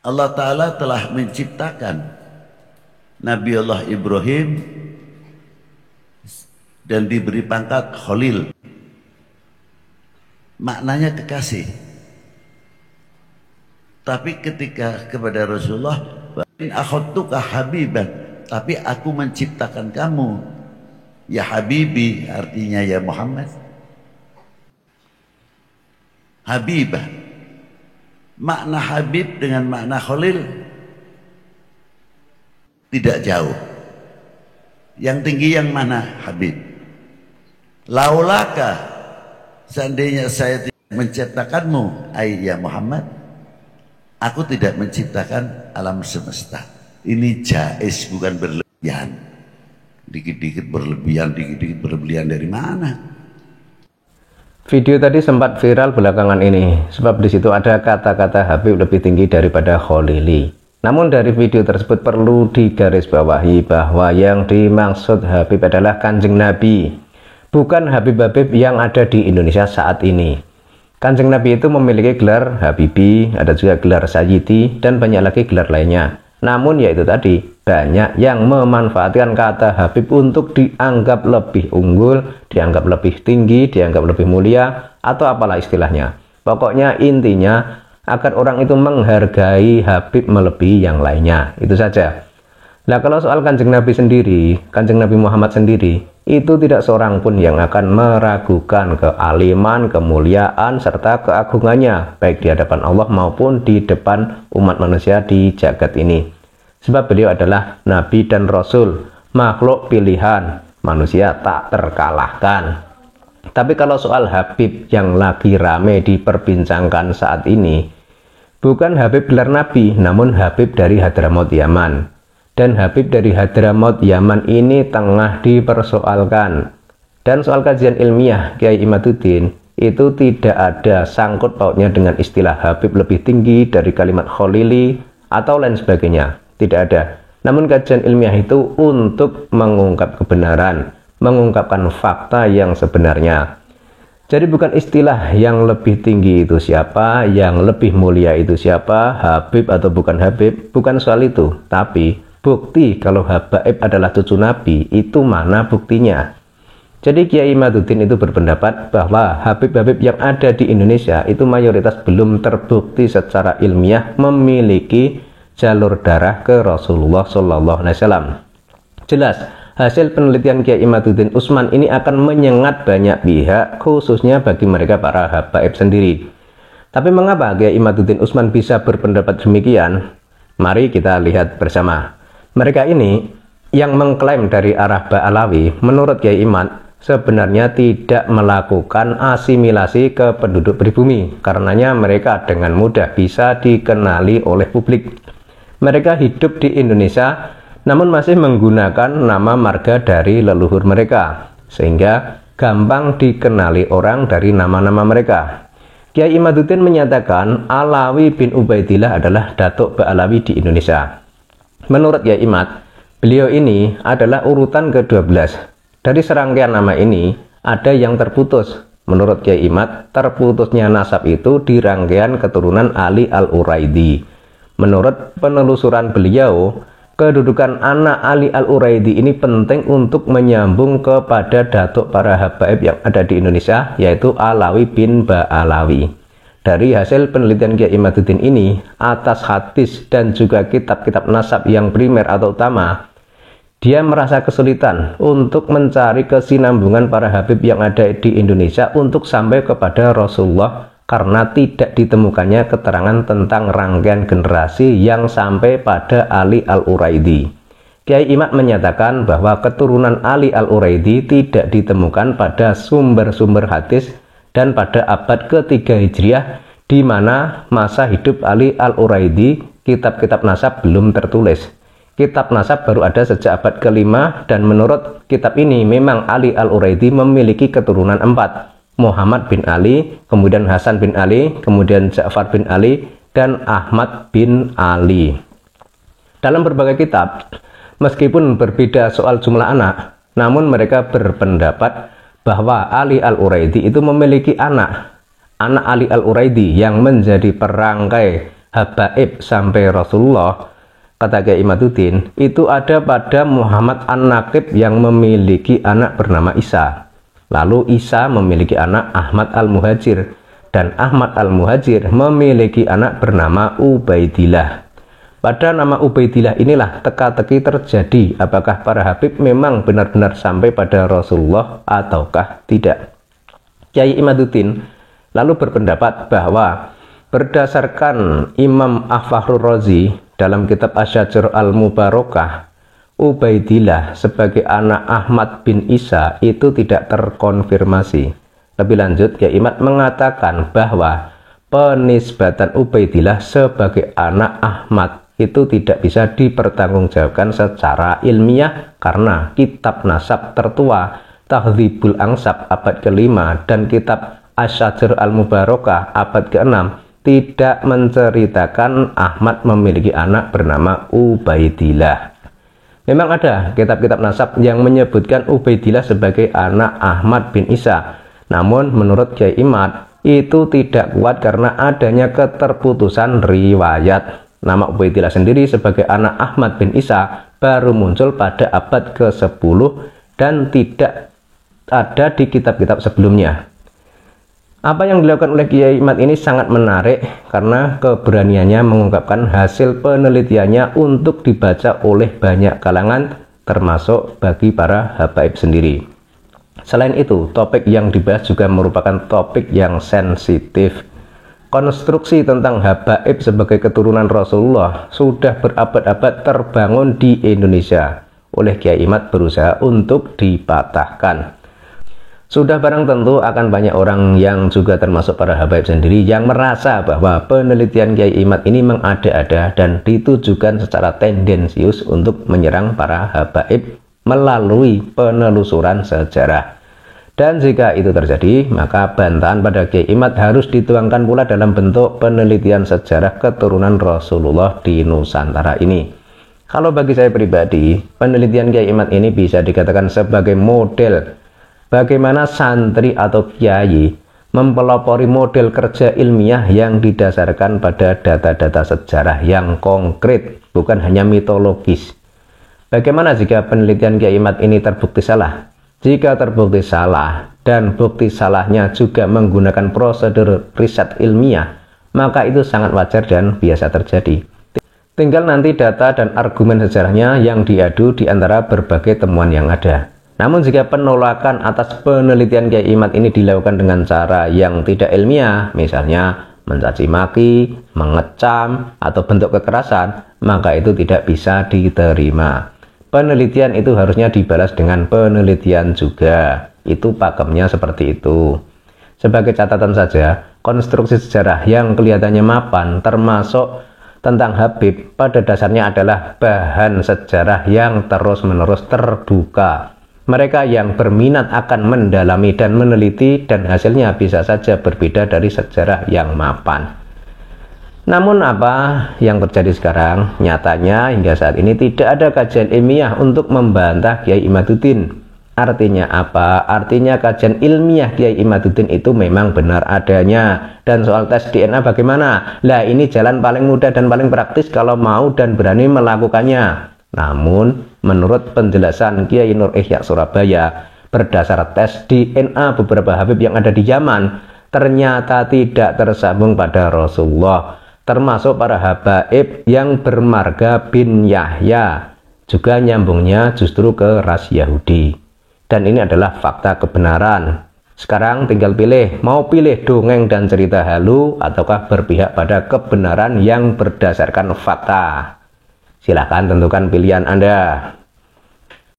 Allah Ta'ala telah menciptakan Nabi Allah Ibrahim dan diberi pangkat Khalil, maknanya kekasih. Tapi ketika kepada Rasulullah, in akhadtuka habiban, tapi aku menciptakan kamu ya habibi, artinya ya Muhammad. Habibah, makna habib dengan makna Khalil tidak jauh. Yang tinggi yang mana? Habib. Laulaka, seandainya saya tidak menciptakanmu, ya Muhammad, aku tidak menciptakan alam semesta. Ini jais, bukan berlebihan. Dikit-dikit berlebihan, dikit-dikit berlebihan dari mana? Video tadi sempat viral belakangan ini, sebab di situ ada kata-kata Habib lebih tinggi daripada Khalili. Namun dari video tersebut perlu digarisbawahi bahwa yang dimaksud Habib adalah Kanjeng Nabi, bukan Habib-Habib yang ada di Indonesia saat ini. Kanjeng Nabi itu memiliki gelar Habibi, ada juga gelar Sayyidi, dan banyak lagi gelar lainnya. Namun yaitu tadi, banyak yang memanfaatkan kata Habib untuk dianggap lebih unggul, dianggap lebih tinggi, dianggap lebih mulia, atau apalah istilahnya. Pokoknya intinya agar orang itu menghargai Habib melebihi yang lainnya. Itu saja. Nah, kalau soal Kanjeng Nabi sendiri, Kanjeng Nabi Muhammad sendiri, itu tidak seorang pun yang akan meragukan kealiman, kemuliaan, serta keagungannya, baik di hadapan Allah maupun di depan umat manusia di jagat ini. Sebab beliau adalah Nabi dan Rasul, makhluk pilihan, manusia tak terkalahkan. Tapi kalau soal Habib yang lagi rame diperbincangkan saat ini, bukan Habib gelar Nabi, namun Habib dari Hadramaut Yaman. Dan Habib dari Hadramaut Yaman ini tengah dipersoalkan. Dan soal kajian ilmiah Kiai Imaduddin itu tidak ada sangkut pautnya dengan istilah Habib lebih tinggi dari kalimat Khalili atau lain sebagainya. Tidak ada. Namun kajian ilmiah itu untuk mengungkap kebenaran, mengungkapkan fakta yang sebenarnya. Jadi bukan istilah yang lebih tinggi itu siapa, yang lebih mulia itu siapa, Habib atau bukan Habib, bukan soal itu. Tapi bukti kalau Habib adalah cucu Nabi, itu mana buktinya? Jadi Kiai Imaduddin itu berpendapat bahwa Habib-Habib yang ada di Indonesia itu mayoritas belum terbukti secara ilmiah memiliki jalur darah ke Rasulullah SAW. Jelas, hasil penelitian Kiai Imaduddin Utsman ini akan menyengat banyak pihak, khususnya bagi mereka para Habaib sendiri. Tapi mengapa Kiai Imaduddin Utsman bisa berpendapat demikian? Mari kita lihat bersama. Mereka ini yang mengklaim dari arah Ba'alawi, menurut Kiai Imad, sebenarnya tidak melakukan asimilasi ke penduduk pribumi. Karenanya mereka dengan mudah bisa dikenali oleh publik. Mereka hidup di Indonesia, namun masih menggunakan nama marga dari leluhur mereka, sehingga gampang dikenali orang dari nama-nama mereka. Kiai Imaduddin menyatakan Alawi bin Ubaidillah adalah Datuk Ba'alawi di Indonesia. Menurut Kiai Imad, beliau ini adalah urutan ke-12. Dari serangkaian nama ini, ada yang terputus. Menurut Kiai Imad, terputusnya nasab itu di rangkaian keturunan Ali Al-Uraidi. Menurut penelusuran beliau, kedudukan anak Ali Al-Uraidi ini penting untuk menyambung kepada datuk para habaib yang ada di Indonesia, yaitu Alawi bin Ba'alawi. Dari hasil penelitian Kiai Imaduddin ini, atas hadis dan juga kitab-kitab nasab yang primer atau utama, dia merasa kesulitan untuk mencari kesinambungan para habib yang ada di Indonesia untuk sampai kepada Rasulullah, karena tidak ditemukannya keterangan tentang rangkaian generasi yang sampai pada Ali Al-Uraidi. Kiai Imad menyatakan bahwa keturunan Ali Al-Uraidi tidak ditemukan pada sumber-sumber hadis dan pada abad ke-3 Hijriah, di mana masa hidup Ali Al-Uraidi kitab-kitab nasab belum tertulis. Kitab nasab baru ada sejak abad ke-5, dan menurut kitab ini memang Ali Al-Uraidi memiliki keturunan 4. Muhammad bin Ali, kemudian Hasan bin Ali, kemudian Ja'far bin Ali, dan Ahmad bin Ali. Dalam berbagai kitab, meskipun berbeda soal jumlah anak, namun mereka berpendapat bahwa Ali Al-Uraidi itu memiliki anak Ali Al-Uraidi yang menjadi perangkai habaib sampai Rasulullah, kata Kiai Imaduddin, itu ada pada Muhammad An-Naqib yang memiliki anak bernama Isa. Lalu Isa memiliki anak Ahmad Al-Muhajir, dan Ahmad Al-Muhajir memiliki anak bernama Ubaidillah. Pada nama Ubaidillah inilah teka-teki terjadi apakah para habib memang benar-benar sampai pada Rasulullah ataukah tidak. Kiai Imaduddin lalu berpendapat bahwa berdasarkan Imam Al-Fakhrur Razi dalam kitab Asy-Syajarah Al-Mubarakah, Ubaidillah sebagai anak Ahmad bin Isa itu tidak terkonfirmasi. Lebih lanjut, Kiai Imad mengatakan bahwa penisbatan Ubaidillah sebagai anak Ahmad itu tidak bisa dipertanggungjawabkan secara ilmiah karena kitab nasab tertua Tahdzibul Ansab abad ke-5 dan kitab Asy-Syajarah Al-Mubarakah abad ke-6 tidak menceritakan Ahmad memiliki anak bernama Ubaidillah. Memang ada kitab-kitab nasab yang menyebutkan Ubaidillah sebagai anak Ahmad bin Isa, namun menurut Kiai Imad itu tidak kuat karena adanya keterputusan riwayat. Nama Ubaidillah sendiri sebagai anak Ahmad bin Isa baru muncul pada abad ke-10 dan tidak ada di kitab-kitab sebelumnya. Apa yang dilakukan oleh Kiai Imad ini sangat menarik karena keberaniannya mengungkapkan hasil penelitiannya untuk dibaca oleh banyak kalangan, termasuk bagi para habaib sendiri. Selain itu, topik yang dibahas juga merupakan topik yang sensitif. Konstruksi tentang habaib sebagai keturunan Rasulullah sudah berabad-abad terbangun di Indonesia. Oleh Kiai Imad berusaha untuk dipatahkan. Sudah barang tentu akan banyak orang yang juga termasuk para habaib sendiri yang merasa bahwa penelitian Kiai Imad ini mengada-ada dan ditujukan secara tendensius untuk menyerang para habaib melalui penelusuran sejarah. Dan jika itu terjadi, maka bantahan pada Kiai Imad harus dituangkan pula dalam bentuk penelitian sejarah keturunan Rasulullah di Nusantara ini. Kalau bagi saya pribadi, penelitian Kiai Imad ini bisa dikatakan sebagai model bagaimana santri atau kiai mempelopori model kerja ilmiah yang didasarkan pada data-data sejarah yang konkret, bukan hanya mitologis. Bagaimana jika penelitian Kiai Imad ini terbukti salah? Jika terbukti salah dan bukti salahnya juga menggunakan prosedur riset ilmiah, maka itu sangat wajar dan biasa terjadi. Tinggal nanti data dan argumen sejarahnya yang diadu di antara berbagai temuan yang ada. Namun jika penolakan atas penelitian Kiai Imad ini dilakukan dengan cara yang tidak ilmiah, misalnya mencaci maki, mengecam, atau bentuk kekerasan, maka itu tidak bisa diterima. Penelitian itu harusnya dibalas dengan penelitian juga. Itu pakemnya seperti itu. Sebagai catatan saja, konstruksi sejarah yang kelihatannya mapan termasuk tentang Habib pada dasarnya adalah bahan sejarah yang terus-menerus terbuka. Mereka yang berminat akan mendalami dan meneliti dan hasilnya bisa saja berbeda dari sejarah yang mapan. Namun apa yang terjadi sekarang? Nyatanya hingga saat ini tidak ada kajian ilmiah untuk membantah Kiai Imaduddin. Artinya apa? Artinya kajian ilmiah Kiai Imaduddin itu memang benar adanya. Dan soal tes DNA bagaimana? Lah ini jalan paling mudah dan paling praktis kalau mau dan berani melakukannya. Namun menurut penjelasan Kiai Nur Ihya Surabaya, berdasar tes DNA beberapa habib yang ada di Yaman, ternyata tidak tersambung pada Rasulullah. Termasuk para habaib yang bermarga bin Yahya, juga nyambungnya justru ke ras Yahudi. Dan ini adalah fakta kebenaran. Sekarang tinggal pilih, mau pilih dongeng dan cerita halu ataukah berpihak pada kebenaran yang berdasarkan fakta. Silahkan tentukan pilihan Anda.